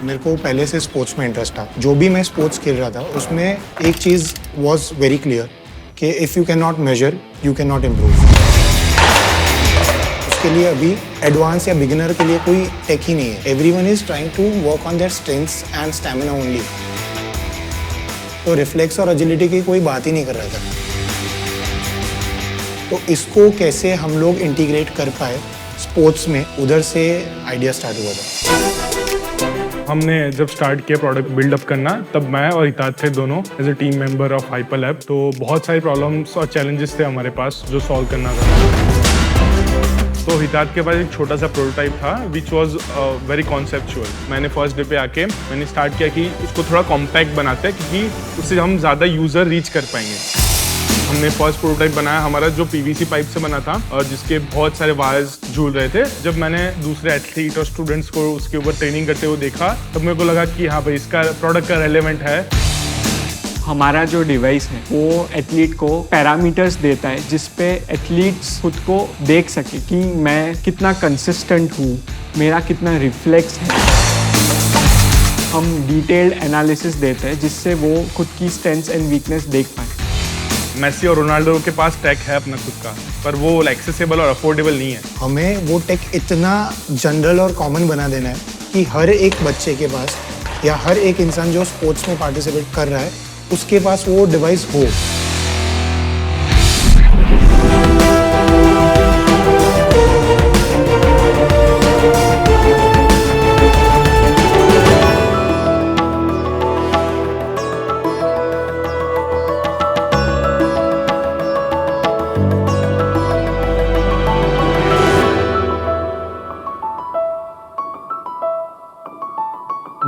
मेरे को पहले से स्पोर्ट्स में इंटरेस्ट था। जो भी मैं स्पोर्ट्स खेल रहा था उसमें एक चीज़ वॉज वेरी क्लियर कि if you can not measure you can not improve. उसके लिए अभी एडवांस या बिगिनर के लिए कोई टेक ही नहीं है। Everyone is trying to work on their strengths and stamina only. तो रिफ्लेक्स और एजिलिटी की कोई बात ही नहीं कर रहा था। तो इसको कैसे हम लोग इंटीग्रेट कर पाए स्पोर्ट्स में, उधर से आइडिया स्टार्ट हुआ था। हमने जब स्टार्ट किया प्रोडक्ट बिल्डअप करना, तब मैं और हितात थे दोनों as a team member of hyper lab. तो बहुत सारी प्रॉब्लम्स और चैलेंजेस थे हमारे पास जो सॉल्व करना था। तो हितात के पास एक छोटा सा प्रोटोटाइप था विच वॉज वेरी कॉन्सेप्चुअल। मैंने फर्स्ट डे पे आके मैंने स्टार्ट किया कि उसको थोड़ा कॉम्पैक्ट बनाते हैं क्योंकि उससे हम ज़्यादा यूज़र रीच कर पाएंगे। हमने फर्स्ट प्रोटोटाइप बनाया हमारा जो पीवीसी पाइप से बना था और जिसके बहुत सारे वायर्स झूल रहे थे। जब मैंने दूसरे एथलीट और स्टूडेंट्स को उसके ऊपर ट्रेनिंग करते हुए देखा तब मेरे को लगा कि हाँ भाई इसका प्रोडक्ट का रेलेवेंट है। हमारा जो डिवाइस है वो एथलीट को पैरामीटर्स देता है जिस पे एथलीट्स खुद को देख सके कि मैं कितना कंसिस्टेंट हूँ, मेरा कितना रिफ्लेक्स है। हम डिटेल्ड एनालिसिस देते हैं जिससे वो खुद की स्ट्रेंथ्स एंड वीकनेस देख पाए। मेसी और रोनाल्डो के पास टेक है अपना खुद का, पर वो एक्सेसिबल और अफोर्डेबल नहीं है। हमें वो टेक इतना जनरल और कॉमन बना देना है कि हर एक बच्चे के पास या हर एक इंसान जो स्पोर्ट्स में पार्टिसिपेट कर रहा है उसके पास वो डिवाइस हो।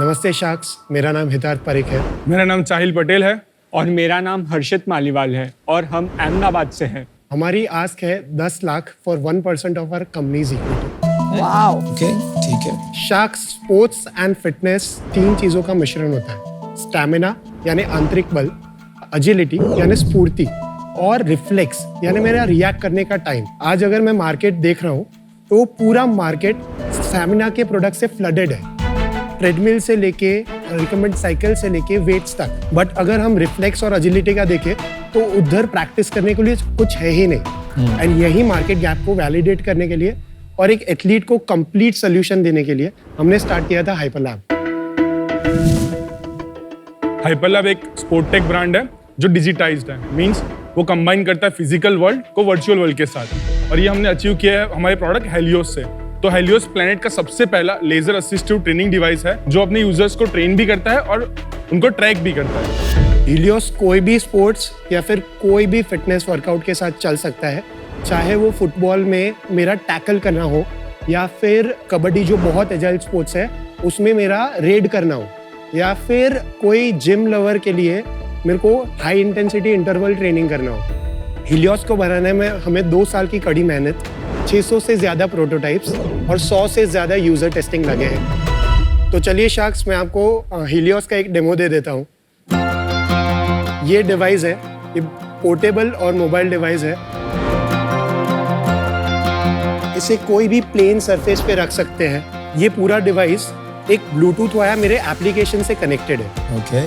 नमस्ते शाक्स, मेरा नाम हितार्थ पारिक है। मेरा नाम चाहिल पटेल है और मेरा नाम हर्षित मालीवाल है और हम अहमदाबाद से हैं। हमारी आस्क है 10 lakh for 1% of our company's equity. Wow, okay, ठीक है। शाक्स स्पोर्ट्स एंड फिटनेस 3 चीजों का मिश्रण होता है। स्टैमिना यानी आंतरिक बल, एजिलिटी यानी स्फूर्ति और रिफ्लेक्स यानी मेरा रिएक्ट करने का टाइम। आज अगर मैं मार्केट देख रहा हूँ तो पूरा मार्केट स्टैमिना के प्रोडक्ट से फ्लडेड है, ट्रेडमिल से लेके रिकमेंड साइकिल से लेके वेट्स तक। बट अगर हम रिफ्लेक्स और एजिलिटी का देखें तो उधर प्रैक्टिस करने के लिए कुछ है ही नहीं। एंड यही मार्केट गैप को वैलिडेट करने के लिए और एक एथलीट को कंप्लीट सोल्यूशन देने के लिए हमने स्टार्ट किया था हाइपर लैब। हाइपर लैब एक स्पोर्ट टेक ब्रांड है जो डिजिटाइज्ड है, मींस वो कंबाइन करता है फिजिकल वर्ल्ड को वर्चुअल वर्ल्ड के साथ। और ये हमने अचीव किया है हमारे प्रोडक्ट हेलियोस से। तो हेलियोस प्लैनेट का सबसे पहला लेजर असिस्टिव ट्रेनिंग डिवाइस है जो अपने यूजर्स को ट्रेन भी करता है और उनको ट्रैक भी करता है। हीलियोस कोई भी स्पोर्ट्स या फिर कोई भी फिटनेस वर्कआउट के साथ चल सकता है, चाहे वो फुटबॉल में मेरा टैकल करना हो या फिर कबड्डी जो बहुत एजाइल स्पोर्ट्स है उसमें मेरा रेड करना हो, या फिर कोई जिम लवर के लिए मेरे को हाई इंटेंसिटी इंटरवल ट्रेनिंग करना हो। हीलियोस को बनाने में हमें 2 साल की कड़ी मेहनत, 600 से ज़्यादा प्रोटोटाइप्स और 100 से ज़्यादा यूज़र टेस्टिंग लगे हैं। तो चलिए शाक्स, मैं आपको हीलियोस का एक डेमो दे देता हूँ। ये डिवाइस है, ये पोर्टेबल और मोबाइल डिवाइस है। इसे कोई भी प्लेन सरफेस पे रख सकते हैं। ये पूरा डिवाइस एक ब्लूटूथ वाया मेरे एप्लीकेशन से कनेक्टेड है। ओके।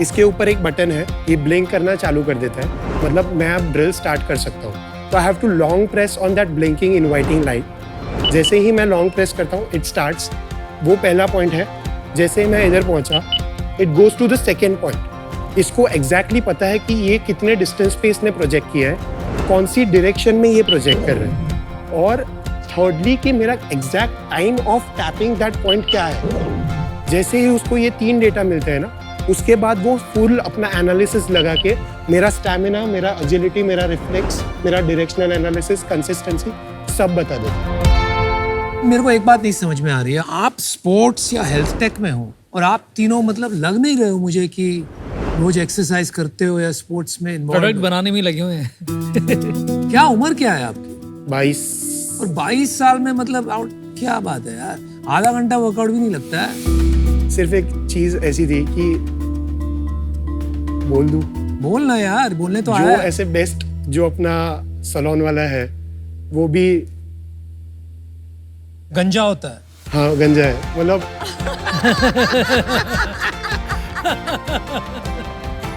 इसके ऊपर एक बटन है, ये ब्लिंक करना चालू कर देता है, मतलब मैं अब ड्रिल स्टार्ट कर सकता हूँ। तो I have to long press on that blinking inviting light. जैसे ही मैं लॉन्ग प्रेस करता हूँ इट स्टार्ट्स। वो पहला पॉइंट है। जैसे ही मैं इधर पहुँचा it goes to the second point. इसको एग्जैक्टली पता है कि ये कितने डिस्टेंस पे इसने प्रोजेक्ट किया है, कौन सी डायरेक्शन में ये प्रोजेक्ट कर रहे हैं, और थर्डली कि मेरा exact time of tapping that point क्या है। जैसे ही उसको ये 3 डेटा मिलते हैं ना, उसके बाद वो फुल अपना एनालिसिस लगा के मेरा स्टैमिना, मेरा एजिलिटी, मेरा रिफ्लेक्स, मेरा डायरेक्शनल एनालिसिस, कंसिस्टेंसी सब बता देता। मेरे को एक बात नहीं समझ में आ रही है, आप स्पोर्ट्स या हेल्थ टेक में हो और आप तीनों मतलब लग नहीं रहे हो मुझे कि रोज एक्सरसाइज करते हो या स्पोर्ट्स में इन्वॉल्व। प्रोडक्ट बनाने में लगे हुए हैं। क्या उम्र क्या है आपकी? 22। और 22 साल में मतलब क्या बात है यार, आधा घंटा वर्कआउट भी नहीं लगता है। सिर्फ एक चीज ऐसी थी कि बोल दूं, बोलना यार, बोलने तो जो आया है। ऐसे बेस्ट जो अपना सलोन वाला है वो भी गंजा होता है। हाँ गंजा है मतलब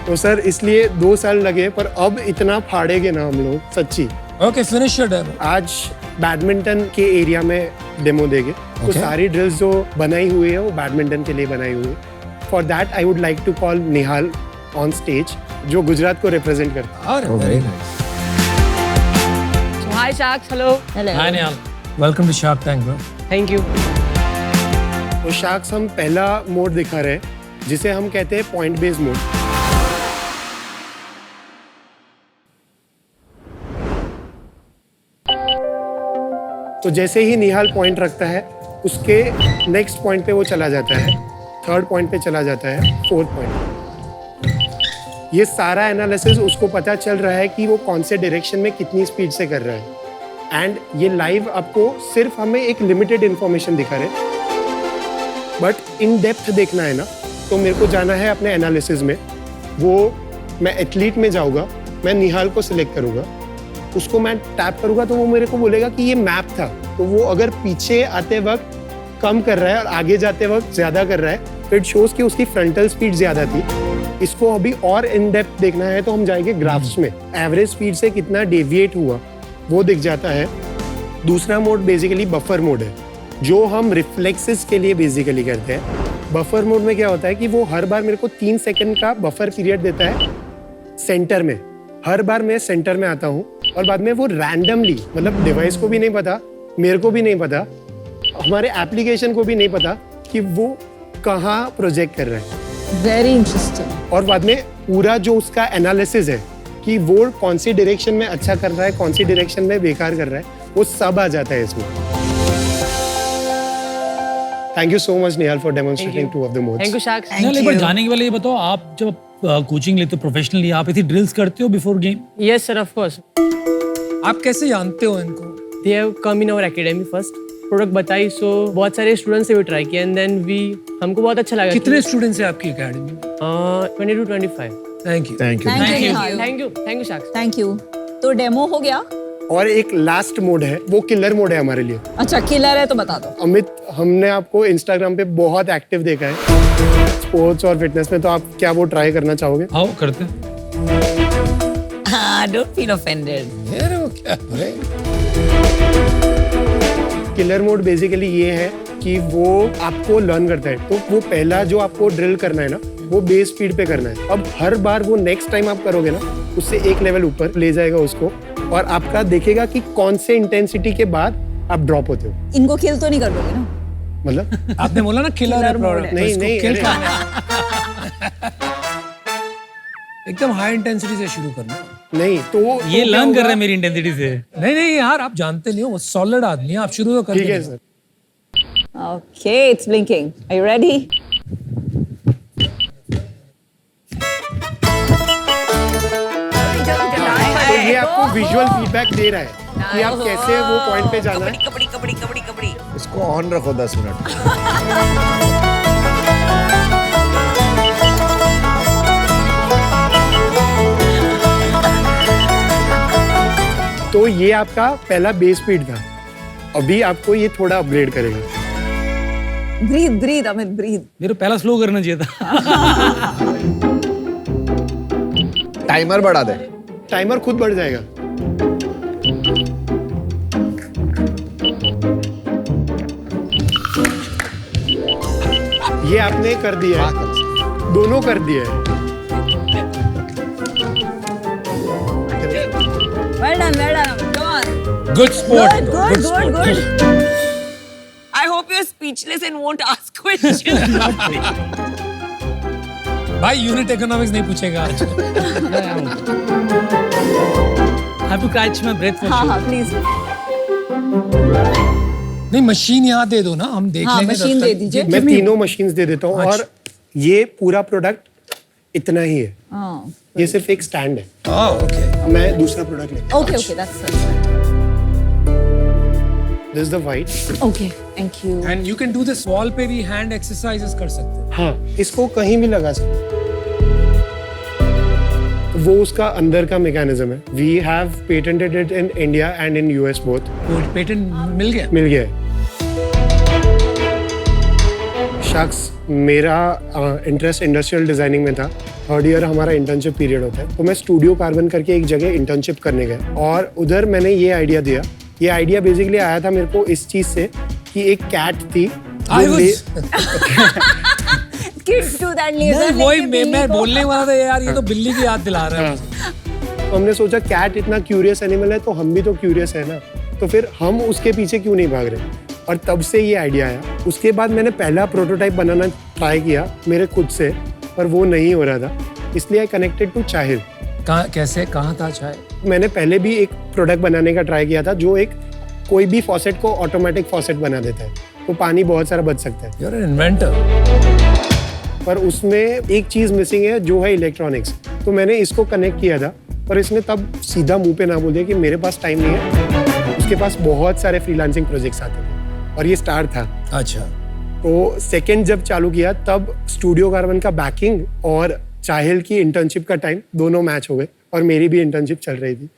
तो सर इसलिए 2 साल लगे पर अब इतना फाड़ेंगे ना हम लोग सच्ची। Okay finish your demo. आज बैडमिंटन के एरिया में डेमो देंगे तो Okay. सारी ड्रिल्स जो बनाई हुई है वो बैडमिंटन के लिए बनाई हुई है। For that I would like to call Nihal on stage जो गुजरात को रिप्रेजेंट करता है। Very nice. So hi Sharks, hello. Hi Nihal, welcome to shark tank bro. Thank you. तो शार्क्स हम पहला मोड दिखा रहे हैं जिसे हम कहते हैं पॉइंट बेस्ड मोड। तो जैसे ही निहाल पॉइंट रखता है उसके नेक्स्ट पॉइंट पे वो चला जाता है, थर्ड पॉइंट पे चला जाता है, फोर्थ पॉइंट। ये सारा एनालिसिस उसको पता चल रहा है कि वो कौन से डायरेक्शन में कितनी स्पीड से कर रहा है एंड ये लाइव आपको सिर्फ हमें एक लिमिटेड इंफॉर्मेशन दिखा रहे, बट इन डेप्थ देखना है ना तो मेरे को जाना है अपने एनालिसिस में। वो मैं एथलीट में जाऊँगा, मैं निहाल को सिलेक्ट करूँगा, उसको मैं टैप करूँगा तो वो मेरे को बोलेगा कि ये मैप था। तो वो अगर पीछे आते वक्त कम कर रहा है और आगे जाते वक्त ज़्यादा कर रहा है तो इट शोज़ कि उसकी फ्रंटल स्पीड ज़्यादा थी। इसको अभी और इन डेप्थ देखना है तो हम जाएंगे ग्राफ्स में, एवरेज स्पीड से कितना डेविएट हुआ वो दिख जाता है। दूसरा मोड बेसिकली बफर मोड है जो हम रिफ्लेक्सेस के लिए बेसिकली करते हैं। बफर मोड में क्या होता है कि वो हर बार मेरे को 3 सेकंड का बफर पीरियड देता है सेंटर में। हर बार मैं सेंटर में आता हूँ और बाद में वो रैंडमली, मतलब डिवाइस को भी नहीं पता, मेरे को भी नहीं पता, हमारे एप्लीकेशन को भी नहीं पता कि वो कहाँ प्रोजेक्ट कर रहा है। Very interesting. और बाद में पूरा जो उसका एनालिसिस है कि वो कौन सी डायरेक्शन में अच्छा कर रहा है, कौन सी डायरेक्शन में बेकार कर रहा है, वो सब आ जाता है इसमें। Thank you so much Nihal for demonstrating 2 of the modes. Thank you Sharks. Thank एक बार you. जाने के वाले ये बताओ, आप जब कोचिंग लेते हो प्रोफेशनली, आप ऐसी ड्रिल्स करते हो before game? Yes sir, of course. आप कैसे जानते हो इनको? They have come in our academy first. Product बताई सो बहुत सारे स्टूडेंट्स से भी ट्राई किया एंड देन वी हमको बहुत अच्छा लगा। कितने स्टूडेंट्स हैं आपकी एकेडमी में? 20 to 25. Thank you. Thank you, Nihal. Thank you Sharks. Thank you. तो डेमो हो गया। और एक लास्ट मोड है, वो किलर मोड है हमारे लिए। अच्छा किलर है तो बता दो। अमित, हमने आपको इंस्टाग्राम पे बहुत एक्टिव देखा है स्पोर्ट्स और फिटनेस में, तो आप क्या वो ट्राई करना चाहोगे? आओ करते हैं। Don't feel offended. यार वो क्या है? किलर मोड बेसिकली ये है कि वो आपको लर्न करता है। तो वो पहला जो आपको ड्रिल करना है ना, वो बेस स्पीड पे करना है। अब हर बार वो नेक्स्ट टाइम आप करोगे ना, उससे एक लेवल ऊपर ले जाएगा उसको और आपका देखेगा कि कौन से इंटेंसिटी के बाद आप ड्रॉप होते हो। इनको किल तो नहीं कर दोगे ना? मतलब आपने बोला ना किलर है Killer mode प्रोडक्ट, है। नहीं, नहीं, किल अरे। करना है। एकदम हाई इंटेंसिटी से शुरू करना है। नहीं तो ये लर्न कर रहे हैं मेरी इंटेंसिटी से। नहीं नहीं यार, आप जानते नहीं हो, वो सॉलिड आदमी है, आप शुरू तो कर ठीक है दीजिए। Sir. Okay, it's blinking. Are you ready? तो ये आपको विजुअल फीडबैक दे रहा है कि आप कैसे वो पॉइंट पे जाना है। इसको ऑन रखो 10 मिनट। तो ये आपका पहला बेस स्पीड था, अभी आपको ये थोड़ा अपग्रेड करेगा। Breathe, breathe, Amit, breathe. मेरे को पहला स्लो करना चाहिए था। टाइमर बढ़ा दे। टाइमर खुद बढ़ जाएगा। ये आपने कर दिया है, दोनों कर दिया है। Well done, Amit. Come on. Good sport, Good, good. I hope you're speechless and won't ask questions. भाई यूनिट इकोनॉमिक्स नहीं पूछेगा आज। I have to catch my breath for हाँ sure. हाँ प्लीज। नहीं मशीन यहाँ दे दो ना, हम देख हाँ लेंगे। मशीन तब दे तक। दीजिए। मैं तीनों मशीन्स दे देता हूँ अच्छा। और ये पूरा प्रोडक्ट इतना ही है, हाँ। ये सिर्फ एक स्टैंड है। हाँ ओके। मैं दूसरा प्रोडक्ट लेता हूँ। Okay, okay, that's this the white. okay. Thank you. And you can do this wall पे भी हैंड एक्सरसाइजेस कर सकते हो। हाँ, इसको कहीं भी लगा सकते हैं। वो उसका अंदर का मैकेनिज्म है। We have patented it in India and in US both. वो पेटेंट मिल गया। मिल गया है। शख्स, मेरा इंटरेस्ट इंडस्ट्रियल डिजाइनिंग में था। थर्ड ईयर हमारा इंटर्नशिप पीरियड होता है, तो मैं स्टूडियो कार्बन करके एक जगह इंटर्नशिप करने गया और उधर मैंने ये आइडिया दिया। ये आइडिया बेसिकली आया था मेरे को इस चीज से कि एक कैट थी Kids do that laser. वही मैं बोलने वाला था यार, ये तो बिल्ली की याद दिला रहा है मुझे। तो हमने सोचा कैट इतना क्यूरियस एनिमल है तो हम भी तो क्यूरियस है ना, तो फिर हम उसके पीछे क्यों नहीं भाग रहे। और तब से ये आइडिया आया। उसके बाद मैंने पहला प्रोटोटाइप बनाना ट्राई किया मेरे खुद से, पर वो नहीं हो रहा था, इसलिए आई कनेक्टेड टू चाहिल। कैसे, कहाँ था चाय? मैंने पहले भी एक प्रोडक्ट बनाने का ट्राई किया था जो एक कोई भी फॉसेट को ऑटोमेटिक फॉसेट बना देता है, तो पानी बहुत सारा बच सकता है। You're an inventor. पर उसमें एक चीज मिसिंग है जो है इलेक्ट्रॉनिक्स। तो मैंने इसको कनेक्ट किया था, पर इसने तब सीधा मुंह पे ना बोल दिया कि मेरे पास टाइम नहीं है। उसके पास बहुत सारे फ्रीलांसिंग प्रोजेक्ट्स आते थे और ये स्टार्ट था। अच्छा, तो सेकंड जब चालू किया तब स्टूडियो कार्बन का बैकिंग और चाहिल की इंटर्नशिप का टाइम दोनों मैच हो गए और मेरी भी इंटर्नशिप चल रही थी।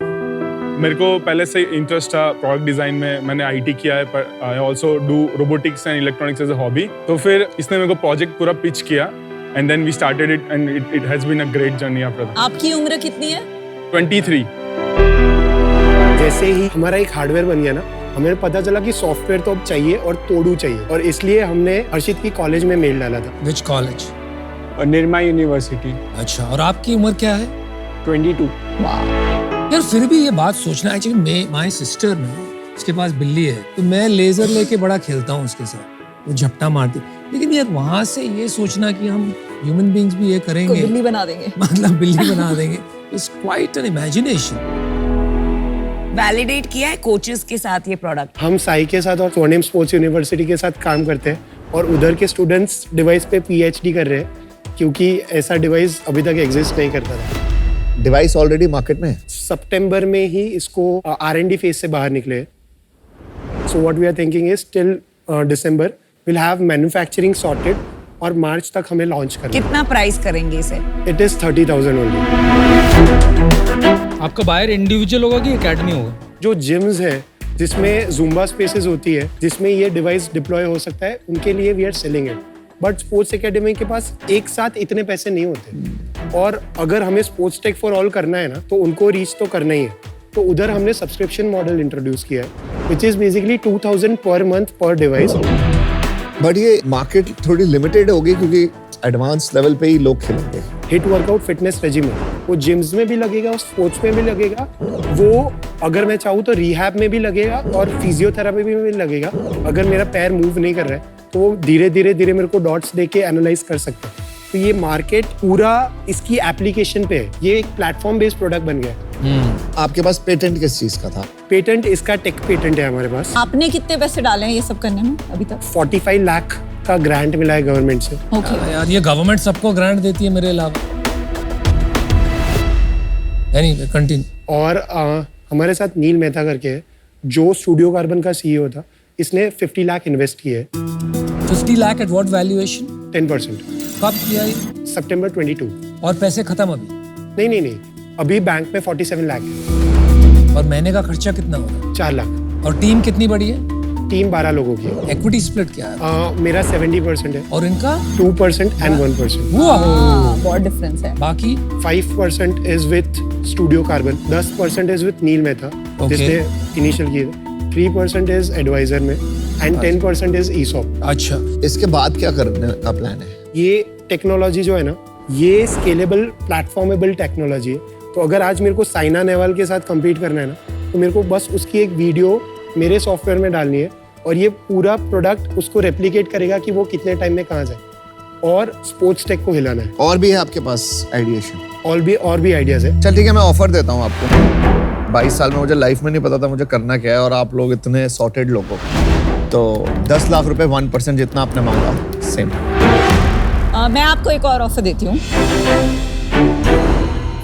मेरे को पहले से इंटरेस्ट था प्रोडक्ट डिजाइन में, मैंने आईटी किया है, पर I also do robotics and electronics as a hobby. तो फिर इसने मेरे को प्रोजेक्ट पूरा पिच किया and then we started it and it has been a great journey after that. आपकी उम्र कितनी है? 23। जैसे ही हमारा एक हार्डवेयर बन गया ना, हमें पता चला कि सॉफ्टवेयर तो अब चाहिए और तोड़ू चाहिए, और इसलिए हमने हर्षित की कॉलेज में मेल डाला था। Which college? निर्मा यूनिवर्सिटी। अच्छा, और आपकी उम्र क्या है? 22। यार फिर भी ये बात सोचना, एक्चुअली माय सिस्टर ना, उसके पास बिल्ली है, तो मैं लेजर लेके बड़ा खेलता हूँ उसके साथ, वो झपटा मारती। लेकिन यार वहां से ये सोचना कि हम ह्यूमन बीइंग्स भी ये करेंगे, बिल्ली बना देंगे, मतलब बिल्ली बना देंगे, it's quite an imagination. Validate किया है कोचेस के साथ ये प्रोडक्ट? हम साई के साथ और स्वर्णिम स्पोर्ट्स यूनिवर्सिटी के साथ काम करते हैं और उधर के स्टूडेंट्स डिवाइस पे पीएचडी कर रहे हैं, क्योंकि ऐसा डिवाइस अभी तक एग्जिस्ट नहीं करता था। डिवाइस ऑलरेडी मार्केट में है। सितंबर में ही इसको R&D फेज से बाहर निकले। So what we are thinking is till December will have manufacturing sorted और मार्च तक हमें लॉन्च करना। कितना प्राइस करेंगे इसे? It is 30,000 only. आपका बायर इंडिविजुअल होगा कि एकेडमी होगा? जो जिम्स है जिसमें जुम्बा स्पेसेस होती है, जिसमें ये डिवाइस डिप्लॉय हो सकता है, उनके लिए we are selling it. But sports academy के पास एक साथ इतने पैसे नहीं होते, और अगर हमें स्पोर्ट्स टेक फॉर ऑल करना है ना, तो उनको रीच तो करना ही है। तो उधर हमने सब्सक्रिप्शन मॉडल इंट्रोड्यूस किया है, which is basically 2000 per month पर डिवाइस। बट ये मार्केट थोड़ी लिमिटेड होगी क्योंकि एडवांस लेवल पे ही लोग खेलेंगे। हिट वर्कआउट फिटनेस रेजिमेंट वो जिम्स में भी लगेगा, स्पोर्ट्स में भी लगेगा, वो अगर मैं चाहूँ तो रिहैब में भी लगेगा और फिजियोथेरेपी में भी लगेगा। अगर मेरा पैर मूव नहीं कर रहा है तो वो धीरे धीरे मेरे को डॉट्स देके एनालाइज कर सकता है। तो ये मार्केट पूरा इसकी एप्लीकेशन पे है, ये एक प्लेटफॉर्म बेस्ड प्रोडक्ट बन गया। आपके पास पेटेंट किस चीज का था? पेटेंट इसका टेक पेटेंट है हमारे पास। आपने कितने पैसे डाले हैं ये सब करने में अभी तक? 45 लाख का ग्रांट मिला है गवर्नमेंट से। ओके यार ये गवर्नमेंट सबको ग्रांट देती है मेरे अलावा। Anyway continue. और हमारे साथ नील मेहता करके है, जो स्टूडियो कार्बन का सीईओ था, इसने 50 लाख इन्वेस्ट किए हैं। 50 लाख एट व्हाट वैल्यूएशन? 10%। कब किया ये? सितंबर 22। और पैसे खत्म अभी? नहीं, अभी बैंक में 47 लाख है। और महीने का खर्चा कितना होगा? 4 लाख। और टीम कितनी बड़ी है? टीम 12 लोगों की है। इक्विटी स्प्लिट क्या है? मेरा 70% है और इनका 2% एंड 1%। बहुत डिफरेंस है। बाकी 5% is with Studio Carbon, 10% is with Neel Mehta जिसने इनिशियल किए, 3% इज एडवाइजर में एंड 10% इज ईसॉप। अच्छा, इसके बाद क्या करने का प्लान है? ये टेक्नोलॉजी जो है ना, ये स्केलेबल प्लेटफॉर्मेबल टेक्नोलॉजी है। तो अगर आज मेरे को साइना नेहवाल के साथ कम्पीट करना है ना, तो मेरे को बस उसकी एक वीडियो मेरे सॉफ्टवेयर में डालनी है और ये पूरा प्रोडक्ट उसको रेप्लिकेट करेगा कि वो कितने टाइम में कहाँ जाए, और स्पोर्ट्स टेक को हिलाना है। और भी है आपके पास आइडिएशन? और भी आइडियाज है। चल ठीक है, मैं ऑफर देता हूँ आपको। 22 साल में मुझे लाइफ में नहीं पता था मुझे करना क्या है, और आप लोग इतने सॉर्टेड लोग हो, तो 10 लाख रुपए 1% जितना आपने मांगा सेम। मैं आपको एक और ऑफर देती हूँ,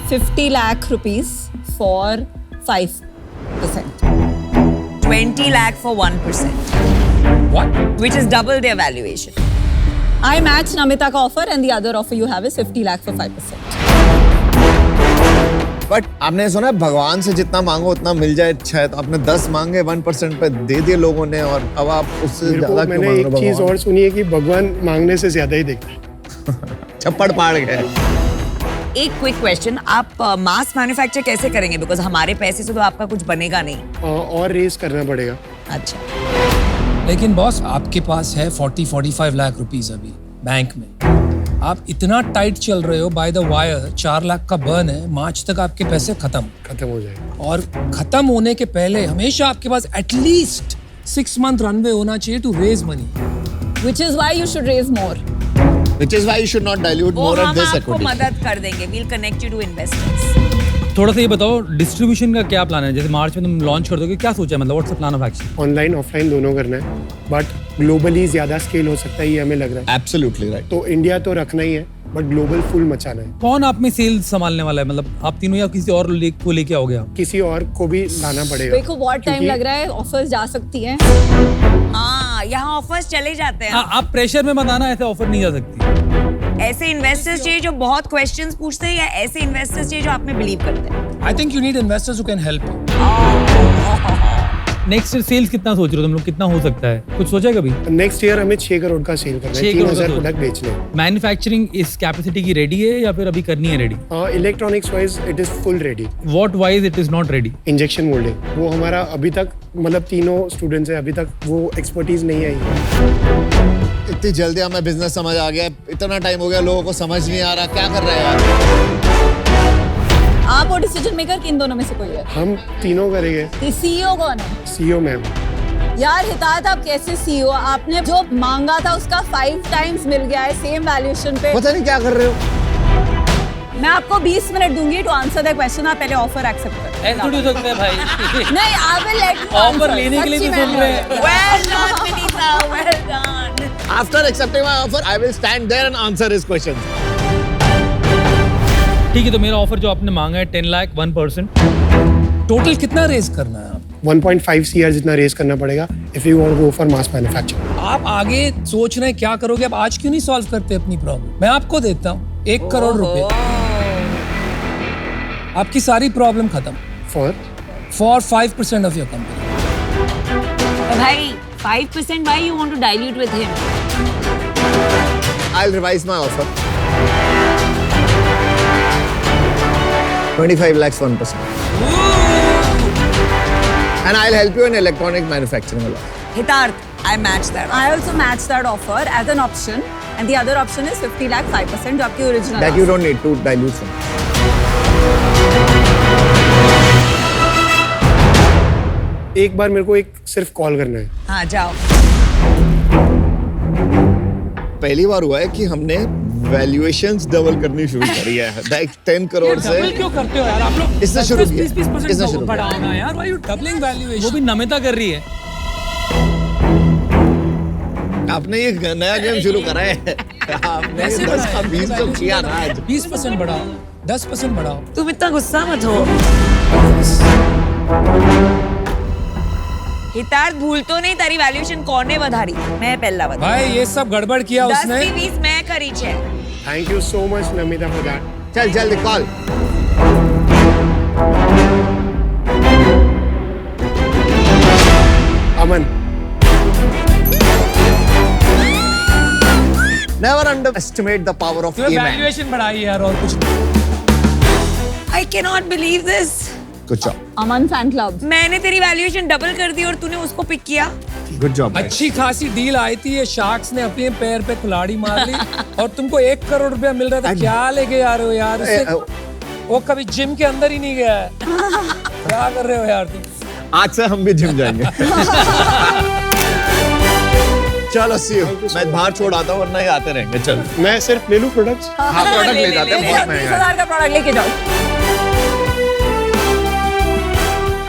50 lakh rupees for 5%। 20 lakh for 1%, what? which is double their valuation. I match Namita ka offer and the other offer you have is 50 lakh for 5%. But आपने सुना है भगवान से जितना मांगो उतना मिल जाए, अच्छा है। तो आपने 10 मांगे 1% पे दे दिए लोगों ने, और अब आप उससे मेरे को ज्यादा क्यों मैंने मांग रहे एक हो चीज भगवान? और सुनी है कि भगवान मांगने से ज्यादा ही देखता है। छप्पड़ पाड़ गए। एक क्विक क्वेश्चन, आप मास मैन्युफैक्चर कैसे करेंगे? बिकॉज हमारे पैसे से तो आपका कुछ बनेगा नहीं। और रेस करना पड़ेगा। अच्छा, लेकिन बॉस आपके पास है 40-45 लाख रुपीस अभी बैंक में। आप इतना टाइट चल रहे हो, बाय द वायर 4 लाख का बर्न है, मार्च तक आपके पैसे खत्म हो जाएगा। और खत्म होने के पहले हमेशा आपके पास एटलीस्ट 6 मंथ रनवे होना चाहिए to raise money, Which is why you should raise more. Which is why you should not dilute वो more at हम this आपको equity. मदद कर देंगे। We'll connect you to investors. थोड़ा सा ये बताओ डिस्ट्रीब्यूशन का क्या प्लान है? जैसे मार्च में तुम लॉन्च कर दोगे, क्या सोचा है? मतलब what's the plan of action? Online offline दोनों करना है, बट ग्लोबली ज्यादा स्केल हो सकता है, ये हमें लग रहा है। Absolutely right. तो इंडिया तो रखना ही है, बट ग्लोबल फुल मचाना है। कौन आप में सेल्स संभालने वाला है? मतलब आप तीनों या किसी और को लेके आओगे आप? किसी और को भी लाना पड़ेगा। मेरे को बहुत टाइम क्योंकि लग रहा है, ऑफर्स जा सकती हैं। हाँ, यहाँ ऑफर्स चले जाते हैं। आप प्रेशर में बताना, ऐसे ऑफर नहीं जा सकती। ऐसे इन्वेस्टर्स चाहिए जो बहुत क्वेश्चंस पूछते हैं, या ऐसे इन्वेस्टर्स चाहिए जो आप में बिलीव करते हैं? I think you need investors who can help you. Next sales कितना सोच रहे हो तुम लोग? कितना हो सकता है? कुछ सोचा है कभी? नेक्स्ट ईयर हमें 6 करोड़ का सेल करना है, 6 करोड़ का 3000 सोच। प्रोडक्ट बेचने हैं। मैन्युफैक्चरिंग इस कैपेसिटी की रेडी है या फिर अभी करनी है ready? Electronics wise it is full ready. What wise it is not ready? Injection moulding वो हमारा अभी तक, मतलब तीनों स्टूडेंट्स हैं, अभी तक वो एक्सपर्टीज नहीं आई। इतनी जल्दी हमें बिजनेस समझ आ गया, इतना टाइम हो गया, लोगों को समझ नहीं आ रहा, क्या कर रहे हैं यार? आप वो डिसीजन मेकर किन दोनों में से कोई है? हम तीनों करेंगे। सीईओ कौन है? CEO ma'am. यार हितायत, आप कैसे सीईओ? आपने जो मांगा था उसका 5 टाइम्स मिल गया है सेम वैल्यूएशन पे। पता नहीं क्या कर रहे हो। मैं आपको 20 मिनट दूंगी टू आंसर द क्वेश्चन। आप पहले ऑफर एक्सेप्ट करें। ऐसे थोड़ी हो सकता है भाई। नहीं, I will let you offer लेने के लिए भी सुन रहे हैं। Well done, Vinita. Well done. After accepting my offer, I will stand there and answer his questions. ठीक है, तो मेरा ऑफर जो आपने मांगा है 10 लाख 1%। टोटल कितना रेज करना है आप? 1.5 CR जितना रेस करना पड़ेगा if you want to go for mass manufacturing. आप आगे सोच रहे हैं क्या करोगे? आप आज क्यों नहीं सॉल्व करते अपनी प्रॉब्लम? मैं आपको देता हूँ 1 करोड़ रुपए, आपकी सारी प्रॉब्लम खत्म फॉर 5% ऑफ योर कंपनी। भाई 5%, why you want to dilute with him? I'll revise my offer. 25 lakhs 1%. And I'll help you in electronic manufacturing a lot. Hitarth, I match that. I also match that offer as an option, and the other option is 50 lakh 5% जो आपकी original. That you don't need to dilute from. एक बार मेरे को एक सिर्फ call करना है। हाँ, जाओ। पहली बार हुआ है कि हमने वैल्यूएशंस डबल करनी शुरू करी है। लाइक 10 करोड़ से डबल क्यों करते हो यार आप लोग? इससे शुरू किया। 20% इससे शुरू किया। बढ़ाओ ना यार। Why you doubling valuation. वो भी नमिता कर रही है। आपने ये नया गेम शुरू करा है। आपने 10 का 20 तो किया ना आज। 20% बढ़ाओ, 10% बढ़ाओ। तुम इतना गुस्सा मत हो। हितार्थ, भूल तो नहीं तारी वैल्यूएशन कौन ने વધારી? मैं पहला बता। भाई ये सब गड़बड़ किया 10 उसने। થી 20 मैं करी છે। Thank you so much Namita for that. चल जल्दी call. Aman, Never underestimate the power of तुम्हें A-man. वैल्यूएशन बढ़ाई यार, और कुछ नहीं। I cannot believe this. Good job. Aman fan club. मैंने तेरी वैल्यूएशन डबल कर दी और तूने उसको पिक किया। Good job. guys. अच्छी खासी डील आई थी, ये शार्क्स ने अपने पैर पे कुल्हाड़ी मार ली और तुमको 1 करोड़ रुपया मिल रहा था। क्या लेके आ रहे हो यार? वो कभी जिम के अंदर ही नहीं गया है। क्या कर रहे हो यार तुम? आज से हम भी जिम जाएंगे। चलो सी यू। मैं बाहर छोड़ आता हूँ वरना ये आते रहेंगे। चल मैं सिर्फ ले लूं प्रोडक्ट्स? हाँ प्रोडक्ट ले जाते हैं, बहुत महंगा है। 20,000 का प्रोडक्ट लेके जाओ।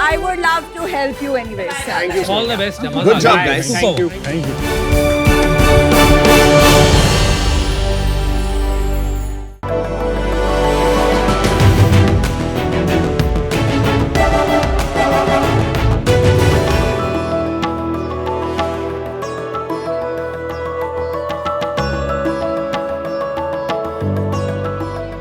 I would love to help you anyways. Thank you. All the best. Good job, guys. Super. Thank you.